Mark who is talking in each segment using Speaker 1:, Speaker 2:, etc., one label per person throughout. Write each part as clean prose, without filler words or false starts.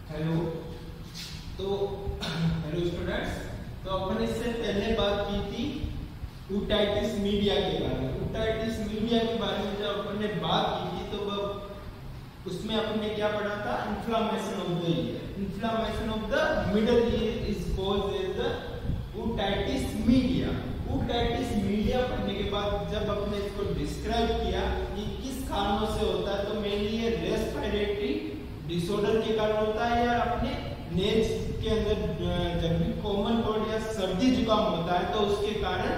Speaker 1: Hello students, तो अपन इससे पहले बात की थी ओटाइटिस मीडिया के बारे में। ओटाइटिस मीडिया के बारे में जब अपन ने बात की थी तो उसमें अपन ने क्या पढ़ा था? Inflammation of the ear. Inflammation of the middle ear is caused as the otitis media. Otitis media पढ़ने के बाद जब अपने इसको डिस्क्राइब किया कि किस कारणों से होता है, तो मेनली ये रेस्पिरेटरी डिसऑर्डर के कारण होता है, या अपने नेज के अंदर जब भी कॉमन कोल्ड या सर्दी जुकाम होता है तो उसके कारण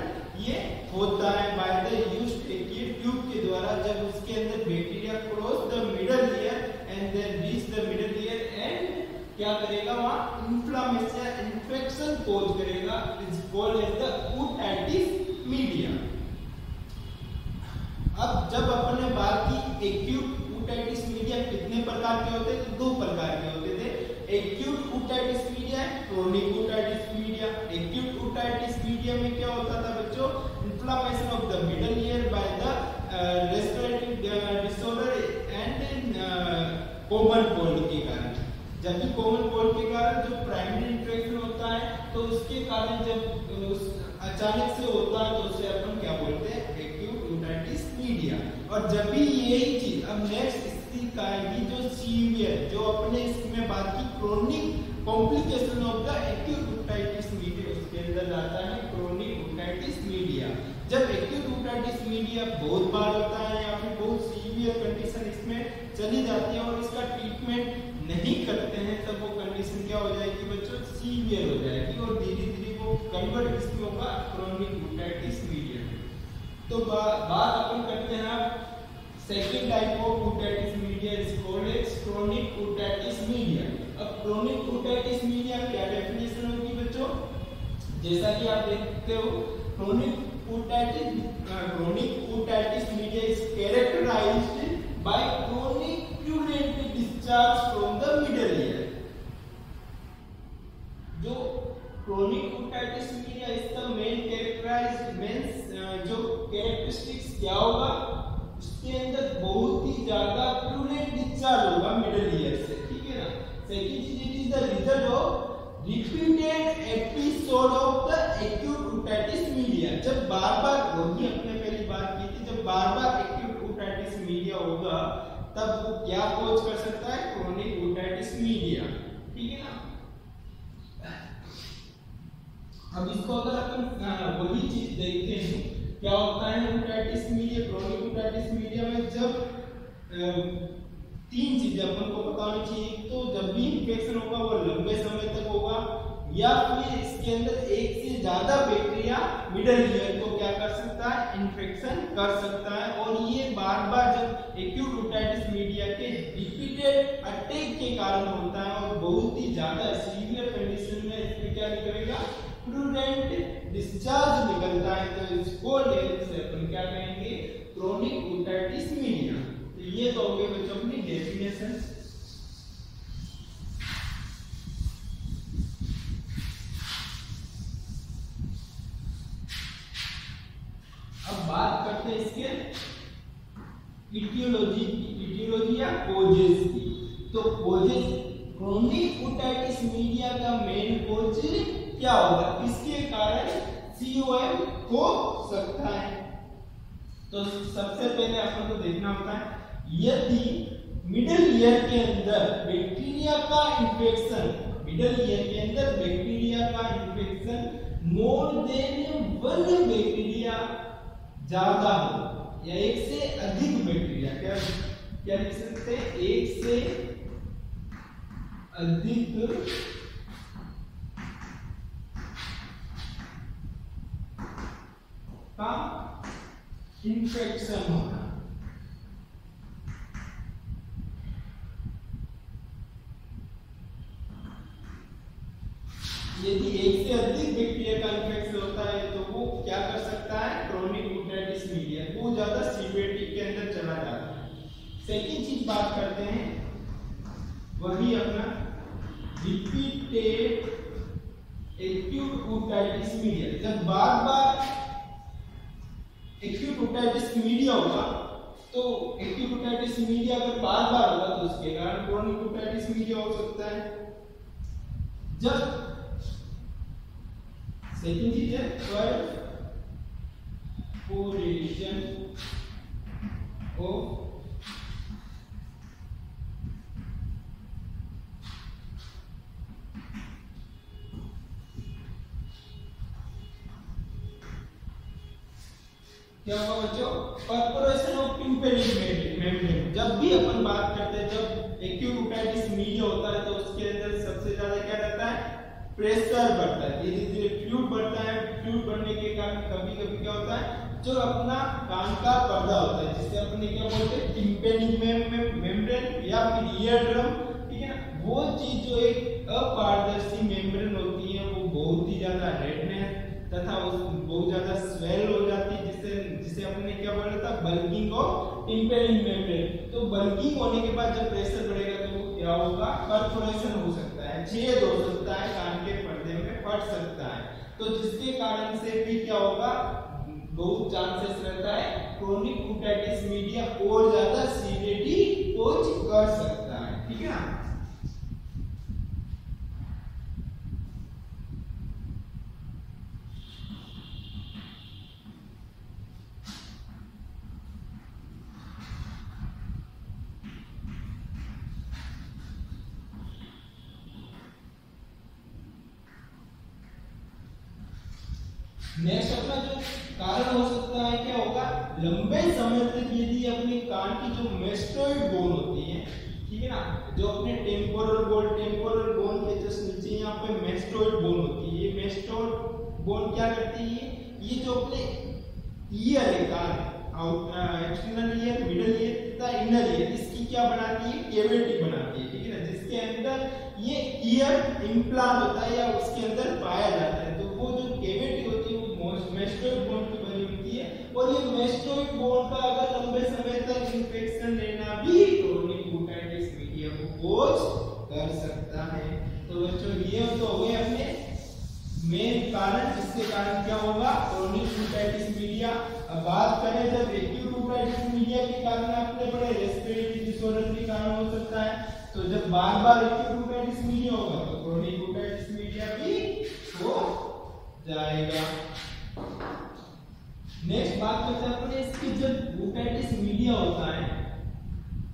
Speaker 1: ये होता है। बाय द यूज ट्यूब के द्वारा जब उसके अंदर bacteria cross the middle ear and then reach the middle ear and क्या करेगा, वहां इन्फ्लेमेशन इन्फेक्शन कॉज करेगा, is called as the otitis media. अब जब अपन ने बात की एक्यूट ओटाइटिस मीडिया कितने प्रकार के होते हैं, तो दो प्रकार के होते थे। Acute otitis media, chronic otitis media. Acute otitis media में क्या होता था बच्चों? Inflammation of the middle year by the respiratory disorder and common cold के कारण। जब भी कॉमन कोल्ड के कारण जो प्राइमरी इन्फेक्शन होता है तो उसके कारण जब अचानक से होता है तो उसे अपन क्या बोलते हैं? Acute otitis media. और जब भी यही चीज अब नेक्स्ट स्थिति का आएगी जो सीवियर, जो अपने इसमें बात की chronic complication of the acute otitis media, उसके अंदर आता है क्रोनिक ओटाइटिस मीडिया। जब एक्यूट ओटाइटिस मीडिया बहुत बार होता है या फिर बहुत सीवियर कंडीशन इसमें चली जाती है और इसका ट्रीटमेंट नहीं करते हैं, तब वो कंडीशन क्या हो जाएगी बच्चों? सीवियर हो जाएगी और धीरे धीरे वो कन्वर्ट इसमें होगा क्रोनिक ओटाइटिस मीडिया। तो बात अपन करते हैं अब second type of otitis media is called as chronic otitis media. अब क्रोनिक ओटाइटिस मीडिया क्या डेफिनेशन होगी बच्चों? जैसा कि आप देखते हो, chronic otitis media is characterized by chronic prudent discharge from the middle ear. जो क्रोनिक ओटाइटिस मीडिया इसका मेन कैरेक्टराइज्ड मींस जो कैरेक्टरिस्टिक्स क्या होगा, उसके अंदर बहुत ही ज्यादा प्रूडेंट डिस्चार्ज होगा मिडल ईयर से, ठीक है ना। सेकंड चीज, it is the result of repeated episode of the acute otitis media. जब बार-बार, वही अपने पहली बात की थी, जब बार-बार एक्यूट ओटाइटिस मीडिया होगा तब वो क्या कॉज कर सकता है? क्रोनिक ओटाइटिस मीडिया, ठीक है ना। अब इसको अगर अपन वही चीज देखते हैं, क्या होता है otitis media, chronic otitis media में जब तीन चीजें अपन को पता होनी चाहिए। तो जब भी इन्फेक्शन होगा वो लंबे समय तक होगा, या फिर इसके अंदर एक से ज्यादा बैक्टीरिया मिडल ईयर को क्या कर सकता है? इन्फेक्शन कर सकता है। और ये बार बार जब एक्यूट ओटाइटिस मीडिया के रिपीटेड अटैक के कारण होता है और बहुत ही ज्यादा सीवियर कंडीशन में इसमें क्या निकलेगा? प्रूडेंट डिस्चार्ज निकलता है, तो इसको लेने से अपन क्या कहेंगे? Chronic otitis media. तो ये तो हो गए बच्चों अपनी डेफिनेशन। अब बात करते हैं इसके इटियोलॉजी या कॉजेस की। तो कॉजेस, क्रोनिक ओटाइटिस मीडिया का मेन कॉज क्या होगा? इसके कारण COM हो सकता है। तो सबसे पहले अपन को देखना होता है, यदि मिडल ईयर के अंदर बैक्टीरिया का इन्फेक्शन, मिडल ईयर के अंदर बैक्टीरिया का इन्फेक्शन मोर देन 1 बैक्टीरिया ज्यादा हो, या एक से अधिक बैक्टीरिया, क्या लिख सकते हैं? एक से अधिक का इन्फेक्शन होना। यदि एक से अधिक बैक्टीरिया का इन्फेक्शन होता है तो वो क्या कर सकता है? क्रोनिक ओटाइटिस मीडिया, वो ज्यादा सीवियरिटी के अंदर चला जाता है। सेकंड चीज बात करते हैं, वही अपना रिपीटेड एक्यूट ओटाइटिस मीडिया। जब बार-बार एक्यूट ओटाइटिस मीडिया होगा तो एक्यूट एक्यूट ओटाइटिस मीडिया अगर बार बार होगा तो उसके कारण क्रोनिक ओटाइटिस मीडिया हो सकता है। जब सेकंड चीज है परफोरेशन ऑफ क्या होगा बच्चों, परफोरेशन ऑफ टिम्पैनिक मेम्ब्रेन। जब भी अपन बात करते हैं, जब एक्यूट ओटाइटिस मीडिया होता है तो उसके अंदर सबसे ज्यादा क्या रहता है, प्रेशर बढ़ता है, धीरे धीरे फ्लूइड बढ़ता है। फ्लूइड बढ़ने के कारण कभी कभी क्या होता है, जो अपना कान का पर्दा होता है जिसे अपने क्या बोलते हैं टिम्पैनिक मेम्ब्रेन या फिर ईयर ड्रम, ठीक है ना, वो चीज जो एक अपारदर्शी मेम्ब्रेन होती है वो बहुत ही ज्यादा रेडनेस तथा बहुत ज्यादा स्वेल हो जाती है, जिसे अपने क्या बोला था, बल्किंग ऑफ टिम्पैनिक मेम्ब्रेन। तो बल्किंग होने के बाद जब प्रेशर बढ़ेगा तो वो क्या होगा, परफोरेशन हो सकता है, छेद हो सकता है, कान के पर्दे में फट सकता है। तो जिसके कारण से भी क्या होगा, बहुत चांसेस रहता है क्रोनिक ओटाइटिस मीडिया और ज्यादा सीवियरिटी कोज कर सकता है, ठीक है ना। नेक्स्ट अपना जो कारण हो सकता है क्या होगा, लंबे समय तक यदि अपने कान की जो मेस्टोइड बोन होती है, ठीक है ना, जो अपने टेम्पोरल बोन के जस्ट नीचे यहाँ पे मेस्टोइड बोन होती है। ये मेस्टोइड बोन क्या करती है, ये जो अपने ईयर है, कान एक्सटर्नल ईयर, मिडल ईयर तथा इनर ईयर, इसकी क्या बनाती है, कैविटी बनाती है, ठीक है ना, जिसके अंदर ये ईयर इम्प्लांट होता है या उसके अंदर पाया जाता है। तो वो जो कैविटी होती है वो मेस्टोइड बोन की बनी होती है, और ये मेस्टोइड बोन का अगर लंबे समय तक इंफेक्शन लेना भी क्रोनिक ओटाइटिस मीडिया को कोज कर सकता है। तो बच्चों ये तो हो गए अपने मेन कारण जिसके कारण क्या होगा, क्रोनिक ओटाइटिस मीडिया। अब बात करें जब एक्यूट ओटाइटिस मीडिया के कारण अपने बड़े रेस्पिरेटरी डिसऑर्डर के कारण हो सकता है। तो जब बार बार एक्यूट ओटाइटिस मीडिया होगा तो क्रोनिक ओटाइटिस मीडिया भी हो जाएगा। नेक्स्ट बात करते हैं अपने इसकी, जब ओटाइटिस मीडिया होता है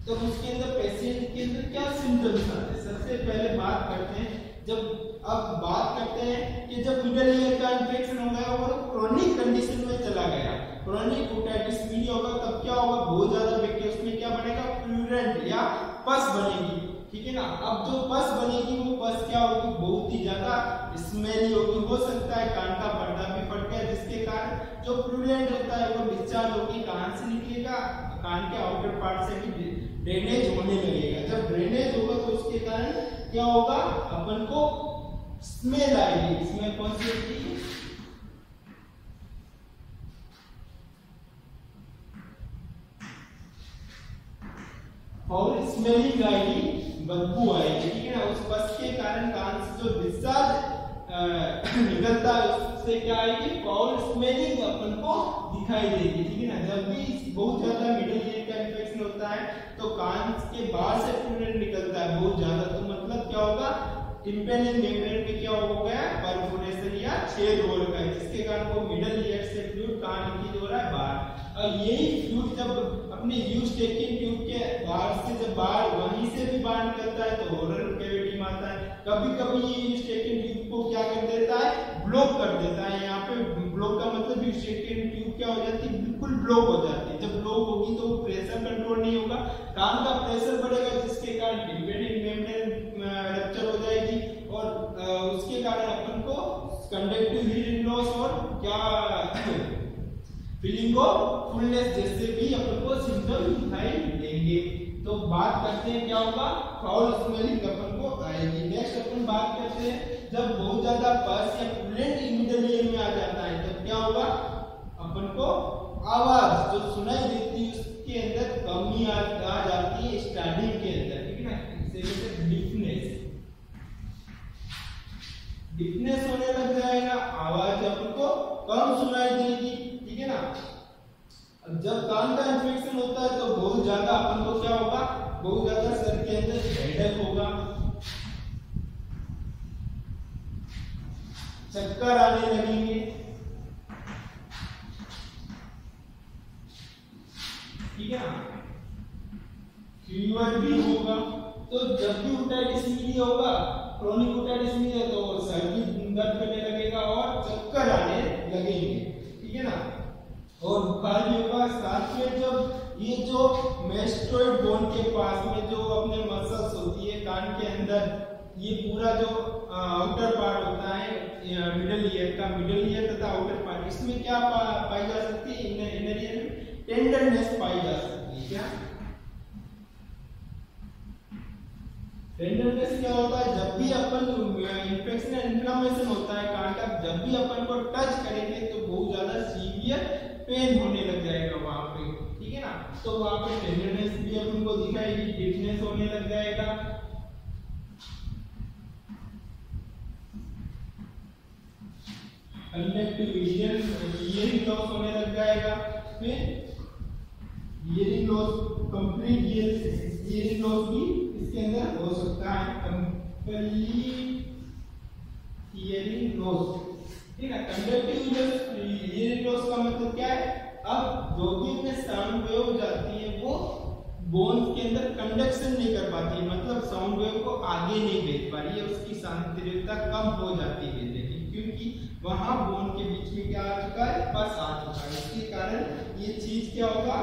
Speaker 1: तो उसके अंदर पेशेंट के अंदर क्या सिम्टम्स आते हैं। सबसे पहले बात करते हैं, अब बात करते हैं कि जब मिडल ईयर का इंफेक्शन हो गया और क्रोनिक कंडीशन में चला गया, क्रोनिक ओटाइटिस मीडिया होगा, तब क्या होगा, बहुत ज्यादा बैक्टीरिया उसमें क्या बनेगा, फ्लूरेंट या पस बनेगी, ठीक है ना। अब जो पस बनेगी वो पस क्या होगी, बहुत ही ज्यादा स्मेली होगी, हो सकता है कान का पर्दा भी फट गया, जिसके कारण जो फ्लूरेंट होता है वो डिस्चार्ज होगी, कान से निकलेगा, कान के आउटर पार्ट से भी ड्रेनेज होने लगेगा। जब ड्रेनेज होगा तो उसके कारण क्या होगा, अपन को स्मेल आएगी। स्मेल कौन सी होती है, और स्मेलिंग आएगी, बदबू आएगी, ठीक है ना। उस पस के कारण कान से जो डिस्चार्ज निकलता है उससे क्या आएगी, फाउल स्मेलिंग अपन को दिखाई देगी, ठीक है ना। जब भी बहुत ज्यादा मिडल ईयर का इंफेक्शन होता है तो कान के बाहर से फ्लूइड निकलता है बहुत ज्यादा, तो मतलब क्या होगा, टिम्पैनिक मेम्ब्रेन में क्या हो गया, परफोरेशन या छेद हो रखा है, जिसके कारण वो मिडल ईयर से फ्लूइड कान की हो रहा है बाहर। और यही फ्लूइड जब अपने यूस्टेकिन ट्यूब के बाहर से जब बाहर वहीं से भी बाहर निकलता है तो ओरल कैविटी में आता है। कभी कभी ये यूस्टेकिन ट्यूब को क्या कर देता है, ब्लॉक कर देता है। यहाँ पे ब्लॉक का मतलब यूस्टेकिन ट्यूब क्या हो जाती है, बिल्कुल ब्लॉक हो जाती है। जब ब्लॉक होगी तो प्रेशर कंट्रोल नहीं होगा, कान का प्रेशर बढ़ेगा, जिसके कारण टिम्पैनिक मेम्ब्रेन रप्चर हो जाएगी, और उसके कारण अपन को कंडक्टिव हीयरिंग लॉस और क्या फीलिंग ऑफ फुलनेस जैसे भी अपन को सिम्टम दिखाई देंगे। तो बात करते हैं क्या होगा, फाउल स्मेलिंग अपन को आएगी। नेक्स्ट अपन बात करते हैं जब बहुत ज्यादा पस या फ्लूएंट मिडल ईयर में आ जाता है तब क्या होगा, अपन को आवाज जो सुनाई देती है उसके अंदर कमी आ जाती है स्टार्टिंग के अंदर, ठीक है ना। इसे कहते हैं डिफनेस होने लग जाएगा, आवाज अपन को कम सुनाई देगी, ठीक है ना। जब कान का इंफेक्शन होता है तो बहुत ज्यादा बहुत ज्यादा सर के अंदर हेडेक होगा, चक्कर आने लगेंगे, ठीक है ना, फीवर भी होगा। तो जब भी ओटाइटिस मीडिया होगा, क्रोनिक ओटाइटिस मीडिया, तो सर भी दर्द करने लगेगा और चक्कर आने लगेंगे, ठीक है ना, और बुखार भी होगा। साथ में जब ये जो मेस्टोइड बोन के पास में जो अपने मसल्स होती है कान के अंदर, ये पूरा जो आउटर पार्ट होता है मिडल ईयर तथा आउटर पार्ट, इसमें क्या पाई जा सकती है, इनर ईयर में टेंडरनेस पाई जा सकती है। क्या टेंडरनेस क्या होता है, जब भी अपन इन्फेक्शन इन्फ्लेमेशन होता है कान का, जब भी अपन को टच करेंगे तो बहुत ज्यादा सीवियर पेन होने लग जाएगा वहां पे, ठीक है ना, तो वहां पे टेंडरनेस भी अपन को दिखाएगी, डिफनेस होने लग जाएगा, कंडक्टिव हियरिंग लॉस होने लग जाएगा, फिर hearing loss, complete hearing loss भी इसके अंदर हो सकता है, कंप्लीट हियरिंग लॉस, ठीक है। कंडक्टिव हियरिंग लॉस का मतलब क्या है, अब जो भी में साउंड वेव जाती है वो बोन के अंदर कंडक्शन नहीं कर पाती है, मतलब साउंड वेव को आगे नहीं भेज पा रही है, उसकी सांद्रता कम हो जाती है, क्योंकि वहां बोन के बीच में क्या आ चुका है, पस आ चुका है, इसके कारण ये चीज क्या होगा,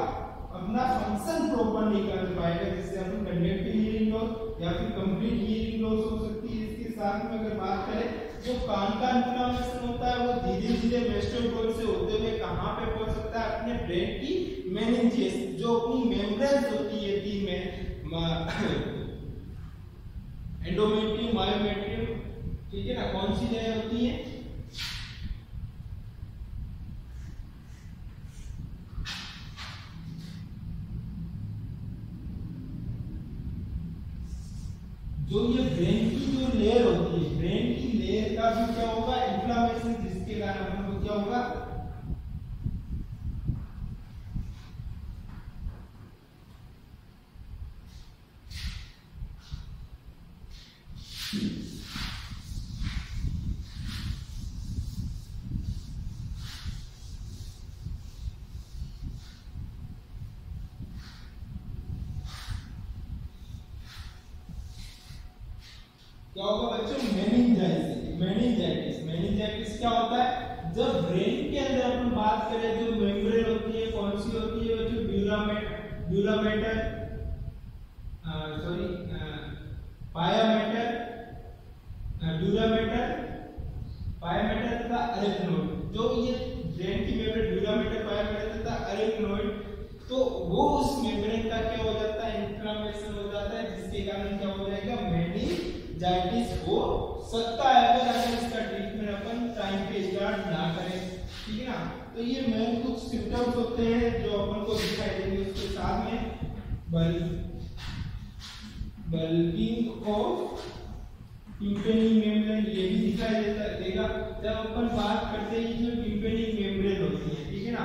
Speaker 1: अपना फंक्शन प्रॉपर नहीं कर पाएगा, जिससे हम कंडक्टिव हियरिंग लॉस या फिर कंप्लीट हियरिंग लॉस हो सकती है। इसके साथ में अगर बात करें, जो कान का इन्फ्लेमेशन होता है वो धीरे धीरे मेस्टोइड बोन से होते हुए कहां पे पहुंच सकता है, अपने ब्रेन की मेनिंजेस, जो अपनी मेम्ब्रेन्स होती है तीन में, एंडोमेट्रियम, मायोमेट्रियम, ठीक है ना, कौन सी लेयर होती है, जो ये ब्रेन की जो लेयर होती है, ब्रेन की लेयर का भी क्या होगा, इन्फ्लेमेशन, जिसके कारण अपन को क्या होगा, क्या होगा बच्चों, मेनिंजाइटिस क्या होता है, जब ब्रेन के अंदर अपन बात करें, जो मेम्ब्रेन होती है कौन सी होती है, जो पायामेटर तथा अरेक्नोइड, जो ये ब्रेन की मेम्ब्रेन ड्यूरामेटर, पायामेटर तथा अरेक्नोइड, तो वो उस मेम्ब्रेन का क्या हो जाता है, इन्फ्लेमेशन हो जाता है, जिसके कारण क्या हो जाएगा, मेनिंजाइटिस हो सकता है, अगर इसका ट्रीटमेंट अपन टाइम पे स्टार्ट ना करें, ठीक है ना। तो ये मेन कुछ सिम्टम्स होते हैं जो अपन को दिखाई देंगे, उसके साथ में बल्किंग ऑफ टिम्पैनिक मेम्ब्रेन ये भी दिखाई देगा जब अपन बात करते हैं जो टिम्पैनिक मेम्ब्रेन होती है, ठीक है ना।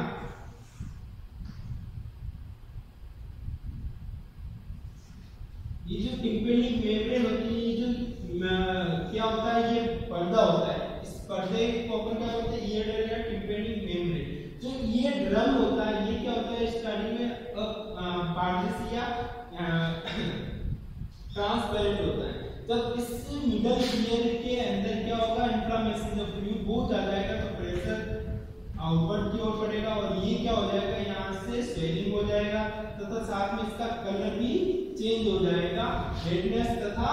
Speaker 1: ये जो टिम्पैनिक मेम्ब्रेन होती है, ये जो क्या होता है, ये पर्दा होता है, इस पर्दे को अपन क्या बोलते हैं, ईयर ड्रम या टिम्पैनिक मेम्ब्रेन। जो ये ड्रम होता है, ये क्या होता है, स्टार्टिंग में पारदर्शी या ट्रांसपेरेंट होता है। जब इस मिडल ईयर के अंदर क्या होगा, इन्फ्लेमेशन, जब फ्लूइड बहुत आ जाएगा तो प्रेशर आउटवर्ड की ओर बढ़ेगा और ये क्या हो जाएगा, यहाँ से स्वेलिंग हो जाएगा तथा साथ में इसका कलर भी चेंज हो जाएगा, रेडनेस तथा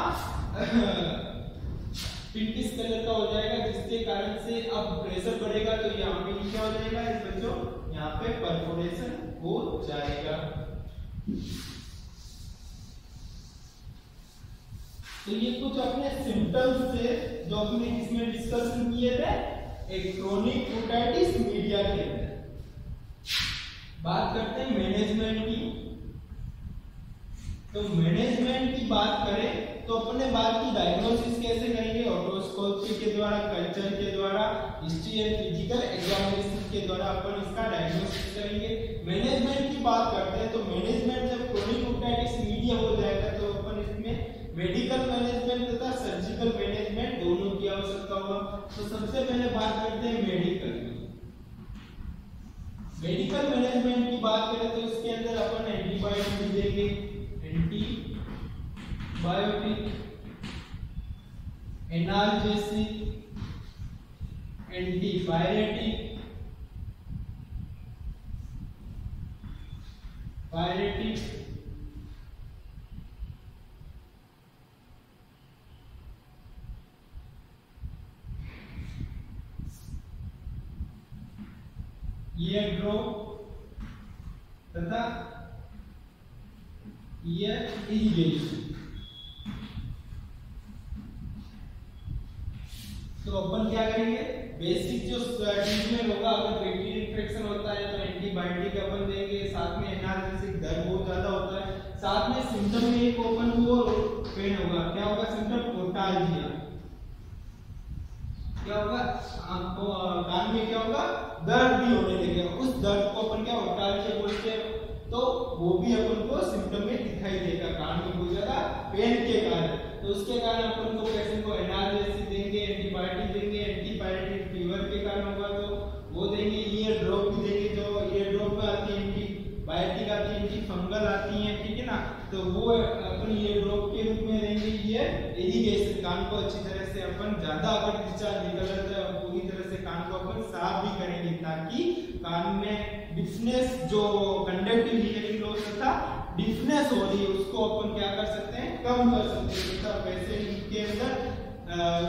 Speaker 1: पिंकिश कलर का हो जाएगा, जिसके कारण से अब प्रेशर बढ़ेगा तो यहाँ पे क्या हो जाएगा इस बच्चों, यहाँ पे परफोरेशन हो जाएगा। तो ये कुछ अपने सिम्टम्स थे जो अपने इसमें डिस्कशन किए थे एक क्रोनिक ओटाइटिस मीडिया के अंदर। बात करते हैं मैनेजमेंट की। तो मैनेजमेंट की बात करें तो अपने बात की डायग्नोसिस कैसे करेंगे, ऑटोस्कोपी के द्वारा, कल्चर के द्वारा, हिस्ट्री एंड फिजिकल एग्जामिनेशन के द्वारा अपन इसका डायग्नोसिस करेंगे। मैनेजमेंट की बात करते हैं तो मैनेजमेंट जब क्रोनिक ओटाइटिस मीडिया हो जाएगा मेडिकल मैनेजमेंट तथा सर्जिकल मैनेजमेंट दोनों की आवश्यकता होगा। तो सबसे पहले बात करते हैं मेडिकल मैनेजमेंट की बात करें तो इसके अंदर अपन एंटीबायोटिक देंगे, antibiotic, analgesic, antipyretic, pyretic, year drop तथा ईयर इरिगेशन। तो अपन क्या करेंगे, बेसिक जो ट्रीटमेंट होगा, अगर बैक्टीरियल इन्फेक्शन होता है तो एंटीबायोटिक अपन देंगे, साथ में एनाल्जेसिक, दर्द बहुत ज्यादा होता है, साथ में सिम्टम में एक ओपन वो पेन होगा, क्या होगा सिम्टम, ओटाल्जिया, क्या होगा आपको कान में क्या होगा, दर्द भी होने लगेगा, उस दर्द को अपन क्या ओटाल्जिया बोलते हैं। तो वो भी अपन को सिम्टम में दिखाई देगा, कान में बहुत ज्यादा पेन के कारण। तो उसके कारण अपन को पेशेंट को एनाल्जेसिक देंगे, एंटीबायोटिक देंगे, एंटीपायरेटिक फीवर के कारण होगा तो वो देंगे, ईयर ड्रॉप भी देंगे, जो ईयर ड्रॉप में आती है, एंटीबायोटिक आती है, एंटी फंगल आती है, ठीक है ना, तो वो अपन ईयर ड्रॉप के रूप में देंगे। ईयर इरिगेशन, कान को अच्छी तरह से अपन ज्यादा अगर डिस्चार्ज निकल जाता है पूरी तरह से कान को अपन साफ भी करेंगे, ताकि कान में डिफनेस, जो कंडक्टिव हियरिंग लॉस तथा डिफनेस हो रही है, उसको अपन क्या कर सकते हैं, कम कर सकते हैं, तथा पेशेंट के अंदर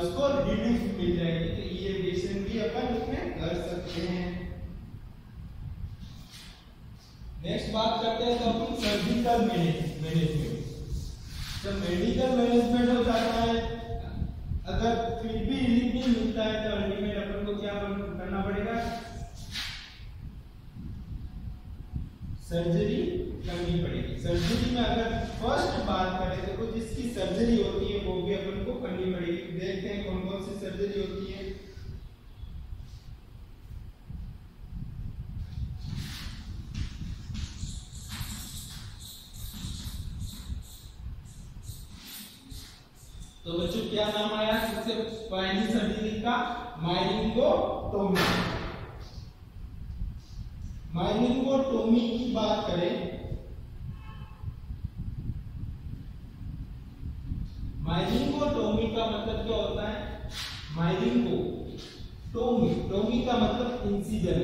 Speaker 1: उसको रिलीफ मिल जाएगी। तो इरिगेशन भी अपन उसमें कर सकते हैं। नेक्स्ट बात करते हैं तो अपन सर्जिकल मैनेजमेंट। जब मेडिकल मैनेजमेंट हो जाता है, अगर फिर भी रिलीफ नहीं मिलता है तो अल्टीमेट अपन को क्या करना पड़ेगा, सर्जरी करनी पड़ेगी। सर्जरी में अगर फर्स्ट बात करें तो जिसकी सर्जरी होती है वो भी अपन को करनी पड़ेगी। देखते हैं कौन कौन सी सर्जरी होती है। तो बच्चों क्या नाम आया सबसे पहली सर्जरी का, माइलिंगोटोमी। माइलिंगोटोमी की बात करें, माइलिंगोटोमी का मतलब क्या होता है, माइलिंगोटोमी का मतलब इंसिजर,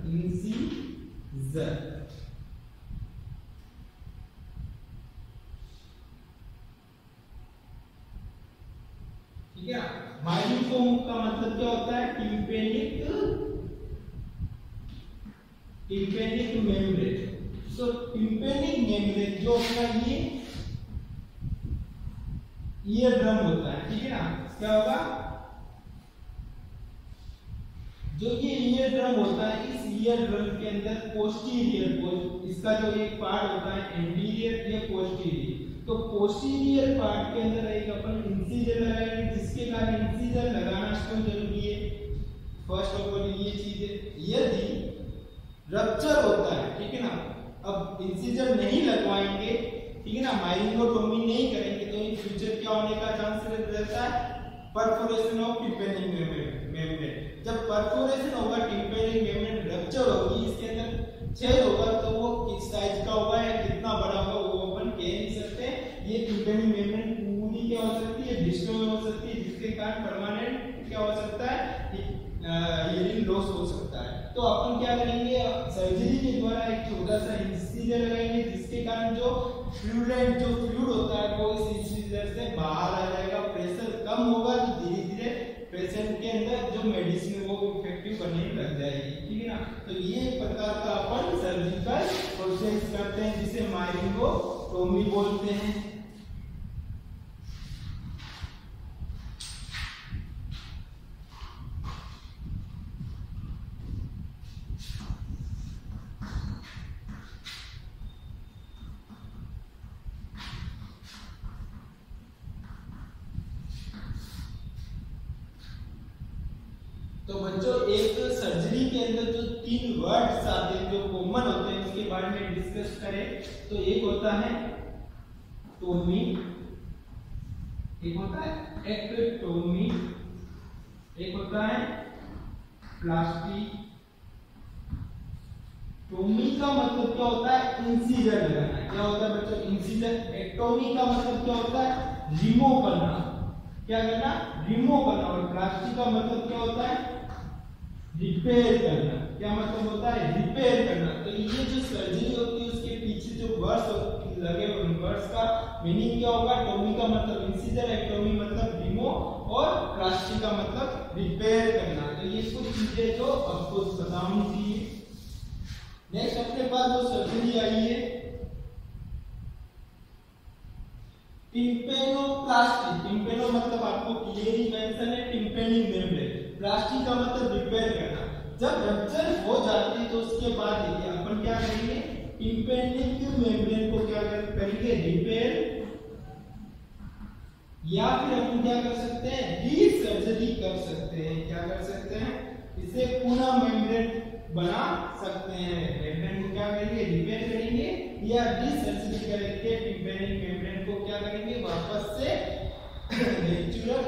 Speaker 1: इंसिजर, ठीक है। माइलिंगोटोमी का मतलब क्या होता है, टिम्पेनिक मेम्ब्रेन। सो टिम्पेनिक मेम्ब्रेन जो अपना ये ईयर ड्रम होता है, ठीक है ना, क्या होगा, जो ये ईयर ड्रम होता है, इस ईयर ड्रम के अंदर पोस्टीरियर, इसका जो एक पार्ट होता है एंटीरियर या पोस्टीरियर, तो पोस्टीरियर पार्ट के अंदर एक अपन इंसिजर लगाएंगे, जिसके कारण इंसिजर लगाना क्यों जरूरी है, फर्स्ट ऑफ ऑल ये चीज है। यदि रप्चर होता है, ठीक है ना, अब इंसिजर नहीं लगवाएंगे, ठीक है ना, माइलिंगोटोमी नहीं करेंगे तो इन फ्यूचर क्या होने का चांस रहता है, परफोरेशन ऑफ टिम्पेनिक मेम्ब्रेन। जब परफोरेशन होगा, टिम्पेनिक मेम्ब्रेन रप्चर होगी, इसके अंदर छेद होगा, तो वो किस साइज का होगा या कितना बड़ा होगा वो अपन कह नहीं सकते। ये टिम्पेनिक मेम्ब्रेन पूरी क्या हो सकती है, डिस्ट्रॉय हो सकती है, जिसके कारण परमानेंट क्या हो सकता है, हियरिंग लॉस हो सकता है। तो अपन क्या करेंगे, सर्जरी के द्वारा एक छोटा सा इंसिजर लगाएंगे, जिसके कारण जो फ्लूइड होता है वो इस इंसिजर से बाहर आ जाएगा, प्रेशर कम होगा, तो धीरे धीरे पेशेंट के अंदर जो मेडिसिन वो इफेक्टिव बनने लग जाएगी, ठीक है ना। तो ये एक प्रकार का अपन सर्जिकल प्रोसेस करते हैं, जिसे माइलिंगोटोमी बोलते हैं। तो बच्चों एक सर्जरी के अंदर जो 3 वर्ड्स आते हैं जो कॉमन होते हैं उसके बारे में डिस्कस करें। तो एक होता है टोमी, एक होता है एक्टोमी, एक होता है प्लास्टिटोमी का मतलब क्या होता है? इंसिजर लगाना। क्या होता है बच्चों? इंसिजर। एक्टोमी का मतलब क्या होता है? रिमूव करना। क्या करना? रिमूव करना। और प्लास्टिक का मतलब क्या होता है? रिपेयर करना। क्या मतलब होता है? रिपेयर करना। तो ये जो सर्जरी होती है उसके पीछे जो वर्ड्स लगे हुए वर्ड्स का मीनिंग क्या होगा? टोमी का मतलब इंसिजर, एक्टोमी मतलब रिमूव और प्लास्टिक का मतलब रिपेयर करना। तो ये कुछ चीजें जो आपको बतानी चाहिए। नेक्स्ट अपने पास जो सर्जरी आई है टिम्पेनोप्लास्टी। टिम्पेनो मतलब आपको क्लियरली मेंशन है टिम्पेनिक मेम्ब्रेन। प्लास्टिक का मतलब रिपेयर करना। जब रप्चर हो जाती है तो उसके बाद देखिए अपन क्या करेंगे? टिम्पेनिक मेम्ब्रेन को क्या करेंगे? रिपेयर, या फिर अपन क्या कर सकते हैं? रीसर्जरी कर सकते हैं। क्या कर सकते हैं? इसे पुनः मेम्ब्रेन बना सकते हैं। मेम्ब्रेन को क्या करेंगे? रिपेयर करेंगे या रीसर्जरी करके टिम्पेनिक मेम्ब्रेन को क्या करेंगे? वापस से नेचुरल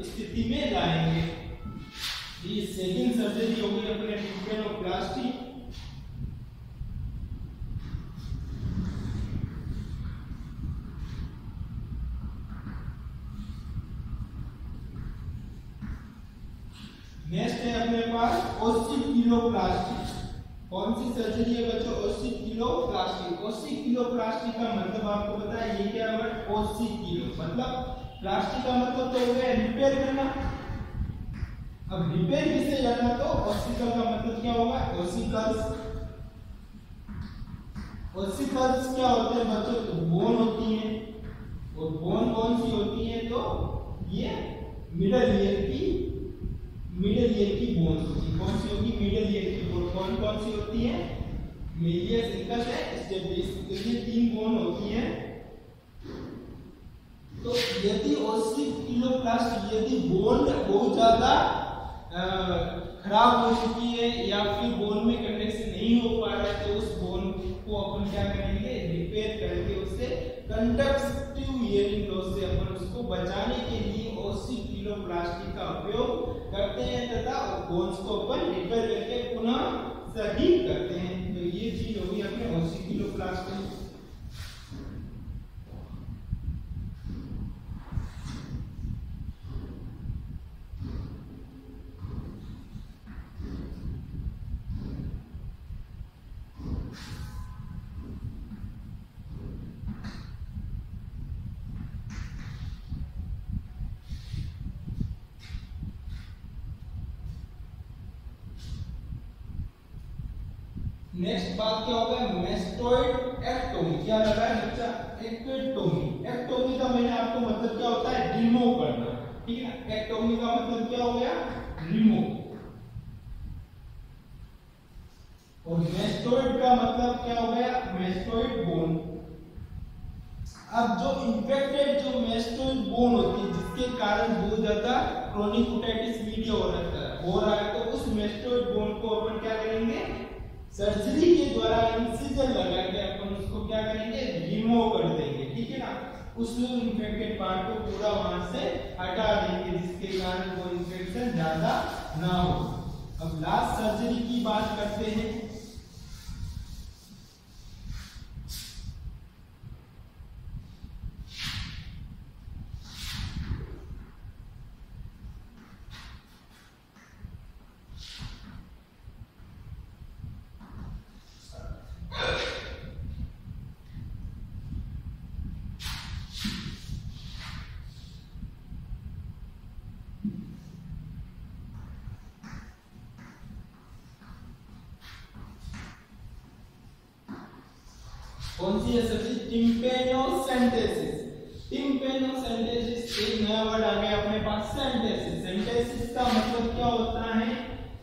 Speaker 1: स्थिति में लाएंगे। ये सेकंड सर्जरी होगी अपने टिम्पेनोप्लास्टी। नेक्स्ट है अपने पास ओसिकिलोप्लास्टी। कौन सी सर्जरी है बच्चों? ओसिकिलोप्लास्टी। ओसिकिलोप्लास्टी का मतलब आपको पता है? ये क्या वर्ड? ओसिकिलो मतलब प्लास्टिक का मतलब तो हो गया रिपेयर करना। अब रिपेयर किसे करना? तो ओसिकल का मतलब क्या होगा? ओसिकल्स। ओसिकल्स क्या होते हैं बच्चों? तो बोन होती है। और बोन कौन सी होती है? तो ये मिडल ईयर की बोन होती है। कौन सी होगी? मिडल ईयर की बोन। कौन सी होती है? मीडियस, इंकस है, स्टेबिलिस। तो ये तीन बोन होती है। तो यदि ओसिकिलोप्लास्टी, यदि बोन बहुत ज्यादा खराब हो चुकी है या फिर बोन में कंडक्शन नहीं हो पा रहा है तो उस बोन को अपन क्या करेंगे? रिपेयर करके उससे कंडक्टिव हियरिंग लॉस से अपन उसको बचाने के लिए ओसिकिलोप्लास्टी का उपयोग करते हैं तथा बोन्स को अपन रिपेयर करके पुनः सही करते हैं। तो ये चीज होगी अपने ओसिकिलोप्लास्टी। नेक्स्ट बात क्या होगा? Mastoid ectomy. क्या लगा है बच्चा? एक्टोमी। एक्टोमी का मैंने आपको मतलब क्या होता है? रिमूव करना। ठीक है ना? एक्टोमी का मतलब क्या हो गया? रिमूव। और मेस्टोइड का मतलब क्या हो गया? Mastoid bone. अब जो इंफेक्टेड जो मेस्टोइड बोन होती है जिसके कारण बहुत ज्यादा क्रोनिक ओटाइटिस मीडिया हो रहा है तो उस मेस्टोइड बोन को अपन क्या करेंगे? सर्जरी के द्वारा इंसिजन लगा के अपन उसको क्या करेंगे? रिमूव कर देंगे। ठीक है ना? उस इंफेक्टेड पार्ट को पूरा वहां से हटा देंगे जिसके कारण वो इंफेक्शन ज्यादा ना हो। अब लास्ट सर्जरी की बात करते हैं। कौन सी है सर्जरी? टिम्पेनोसेंटेसिस। टिम्पेनोसेंटेसिस एक नया वर्ड आ गया अपने पास, सेंटेसिस। सेंटेसिस का मतलब क्या होता है?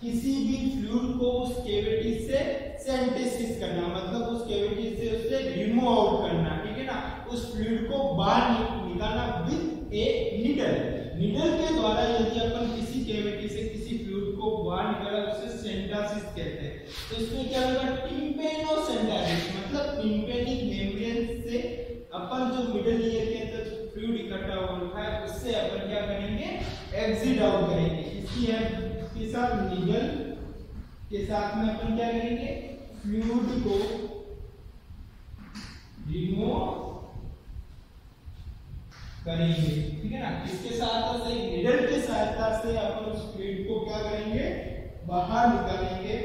Speaker 1: किसी भी फ्लूइड को उस कैविटी से सेंटेसिस करना, मतलब उस कैविटी से उसे रिमूव आउट करना। ठीक है ना? उस फ्लूइड को बाहर निकालना विद ए नीडल। नीडल के द्वारा यदि अपन किसी कैविटी से किसी फ्लूइड को बाहर निकाला उसे सेंटेसिस कहते हैं। तो इसमें क्या होगा? टिम्पेनोसेंटेसिस मतलब टिम्पेनिक मेम्ब्रेन से अपन जो मिडिल ईयर के अंदर फ्लूइड इकट्ठा है उससे अपन क्या करेंगे, एग्जिट आउट करेंगे। इसके साथ निगल के साथ में अपन क्या करेंगे, फ्लूइड को रिमूव करेंगे, ठीक है ना। इसके साथ से निडल की सहायता से अपन उस फ्लूइड को क्या करेंगे, बाहर निकालेंगे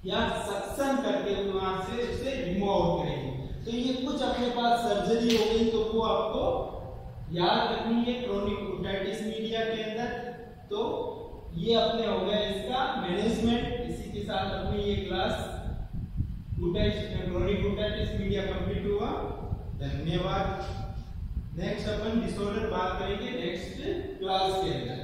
Speaker 1: या सक्शन करके वहां से उसे रिमूव आउट करेंगे। तो ये कुछ अपने पास सर्जरी हो गई, तो वो आपको याद रखनी है क्रोनिक ओटाइटिस मीडिया के अंदर। तो ये अपने हो गया इसका मैनेजमेंट। इसी के साथ अपनी ये class chronic otitis media complete हुआ। धन्यवाद। नेक्स्ट अपन डिसऑर्डर बात करेंगे नेक्स्ट क्लास के अंदर।